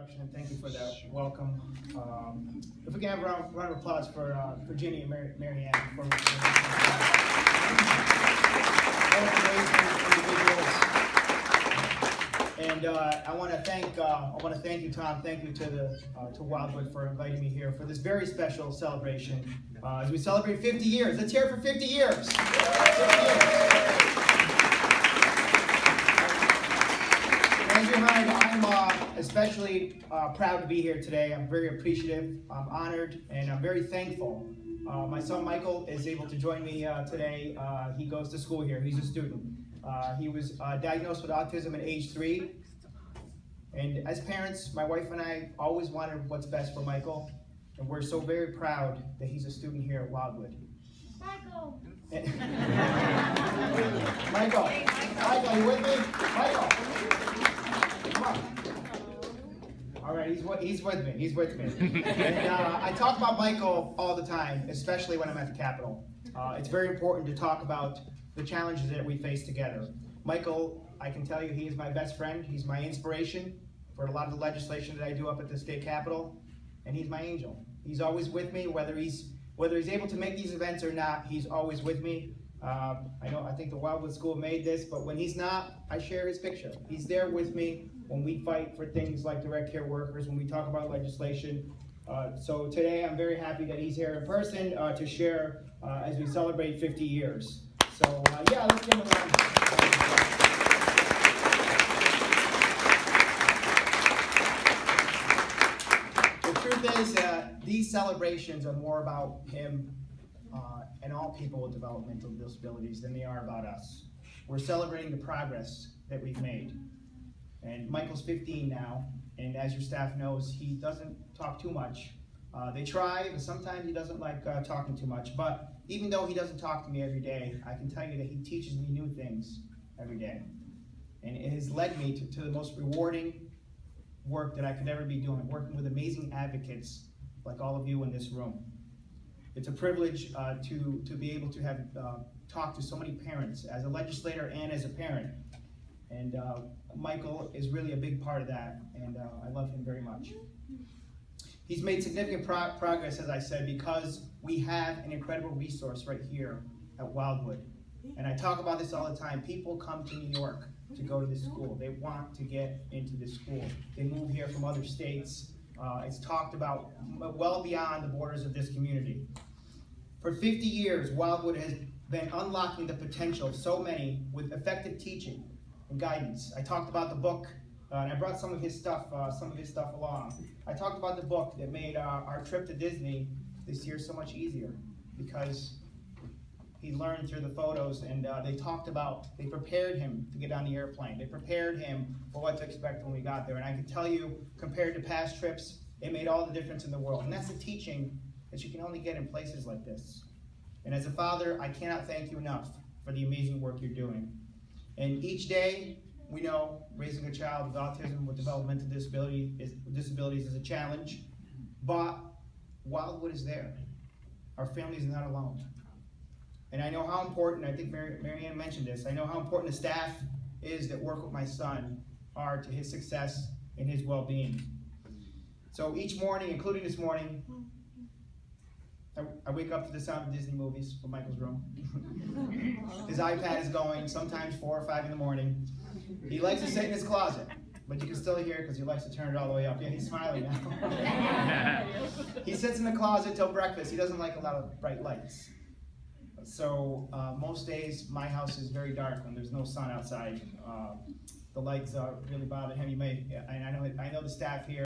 introduction, and thank you for that welcome. If we can have a round of applause for Virginia and Mary Ann. For and I want to thank you, Tom. Thank you to Wildwood for inviting me here for this very special celebration as we celebrate 50 years. Let's hear it for 50 years. 50 years. I'm especially proud to be here today. I'm very appreciative, I'm honored, and I'm very thankful. My son Michael is able to join me today. He goes to school here. He's a student. He was diagnosed with autism at age 3. And as parents, my wife and I always wanted what's best for Michael. And we're so very proud that he's a student here at Wildwood. Michael! Michael, you with me? Michael! Come on. All right, he's with me. And I talk about Michael all the time, especially when I'm at the Capitol. It's very important to talk about the challenges that we face together. Michael, I can tell you, he is my best friend. He's my inspiration for a lot of the legislation that I do up at the state Capitol, and he's my angel. He's always with me, whether he's able to make these events or not. He's always with me. I think the Wildwood School made this, but when he's not, I share his picture. He's there with me when we fight for things like direct care workers, when we talk about legislation. So today I'm very happy that he's here in person to share as we celebrate 50 years. So yeah, let's give him a round. The truth is, these celebrations are more about him and all people with developmental disabilities than they are about us. We're celebrating the progress that we've made. And Michael's 15 now, and as your staff knows, he doesn't talk too much. They try, but sometimes he doesn't like talking too much. But even though he doesn't talk to me every day, I can tell you that he teaches me new things every day. And it has led me to the most rewarding work that I could ever be doing, working with amazing advocates like all of you in this room. It's a privilege to be able to have talked to so many parents as a legislator and as a parent. And Michael is really a big part of that, and I love him very much. He's made significant progress, as I said, because we have an incredible resource right here at Wildwood. And I talk about this all the time. People come to New York to go to this school. They want to get into this school. They move here from other states. It's talked about well beyond the borders of this community. For 50 years, Wildwood has been unlocking the potential of so many with effective teaching and guidance. I talked about the book, and I brought some of his stuff along. I talked about the book that made our trip to Disney this year so much easier, because he learned through the photos, and they prepared him to get on the airplane. They prepared him for what to expect when we got there. And I can tell you, compared to past trips, it made all the difference in the world. And that's the teaching that you can only get in places like this. And as a father, I cannot thank you enough for the amazing work you're doing. And each day, we know raising a child with autism, with developmental disabilities is a challenge, but Wildwood is there. Our family is not alone. And I know how important, I think Mary Ann mentioned this, I know how important the staff is that work with my son are to his success and his well-being. So each morning, including this morning, I wake up to the sound of Disney movies from Michael's room. His iPad is going, sometimes 4 or 5 in the morning. He likes to sit in his closet, but you can still hear it because he likes to turn it all the way up. Yeah, he's smiling now. He sits in the closet till breakfast. He doesn't like a lot of bright lights. So most days, my house is very dark when there's no sun outside. The lights really bother him. I know the staff here